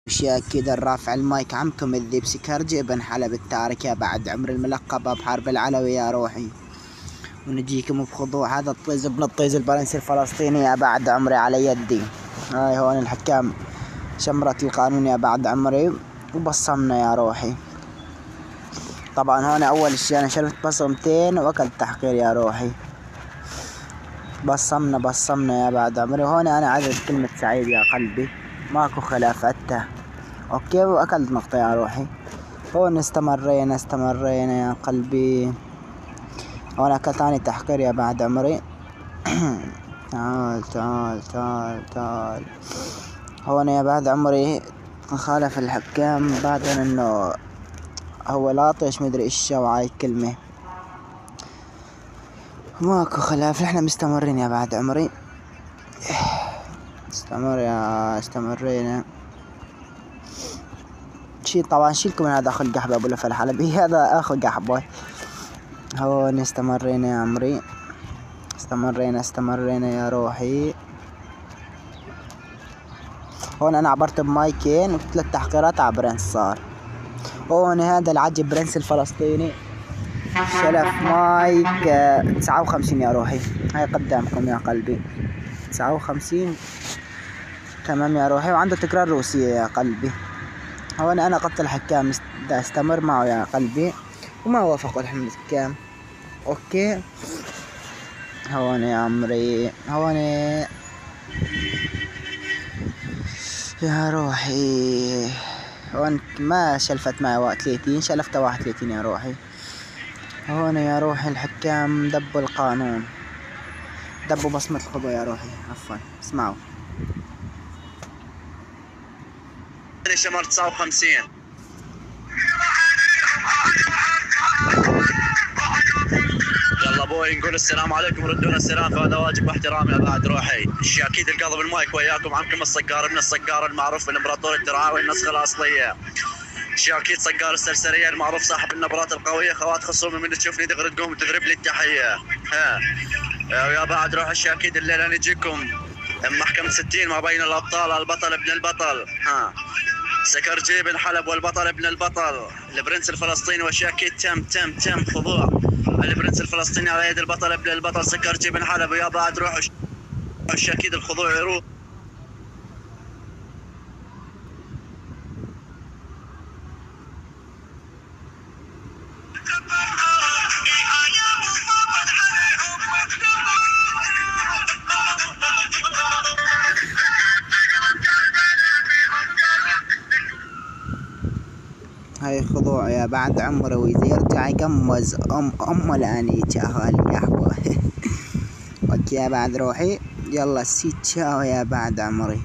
اشياء كذا الرافع المايك عمكم الذيب سكرجي بن حلب التارك يا بعد عمر الملقب بحرب العلوي يا روحي. ونجيكم بخضوع هذا الطيز ابن الطيز البرنسي الفلسطيني يا بعد عمري على يدي. هاي هون الحكام شمرة القانون يا بعد عمري وبصمنا يا روحي. طبعا هون اول شي انا شربت بصمتين واكلت تحقير يا روحي. بصمنا يا بعد عمري. هون انا عدد كلمة سعيد يا قلبي ماكو خلاف عدته. اوكي واكلت نقطة يا روحي. هون استمرينا يا قلبي. هون اكلت اني تحقير يا بعد عمري. تعال هون يا بعد عمري خالف الحكام بعد انه هو لاطش مدري ايش وعاي الكلمة ماكو خلاف. احنا مستمرين يا بعد عمري. استمرينا شي. طبعا شيلكم من هذا اخو القحبة ابو لفة الحلبي هذا اخو قحبة. هون استمرينا يا عمري. استمرينا يا روحي. هون انا عبرت بمايكين وثلاث تحقيرات على برنس صار. هون هذا العجب برنس الفلسطيني شلف مايك 59 يا روحي. هاي قدامكم يا قلبي 59 تمام يا روحي. وعنده تكرار روسية يا قلبي. هون انا قلت الحكام استمر معه يا قلبي وما وافقوا الحكام. اوكي هون يا عمري. هون يا روحي. هون ما شلفت معي 31 شلفت 31 يا روحي. هون يا روحي الحكام دبوا القانون دبوا بصمة الخضوع يا روحي. عفوا اسمعوا شمر 59. يلا بوي نقول السلام عليكم ردونا السلام فهذا واجب واحترام يا بعد روحي. اكيد القلب المايك وياكم عمكم الصقار ابن الصقار المعروف الامبراطور الدرعاوي النسخة الاصلية. اكيد صقار السرسرية المعروف صاحب النبرات القوية. خوات خصومي من تشوفني دغري تقوم تضرب لي التحية. يا بعد روح اكيد الليلة نجيكم محكمة 60 ما بين الابطال البطل ابن البطل سكرجي بن حلب والبطل ابن البطل البرنس الفلسطيني. وشاكيد تم خضوع البرنس الفلسطيني على يد البطل ابن البطل سكرجي بن حلب. ويا بعد روح شاكيد الخضوع يروح. هاي خضوع يا بعد عمره. وإذا يرجع يقمز أم الآن يتشاهى القحوة. اوكي يا بعد روحي. يلا سي تشاو يا بعد عمري.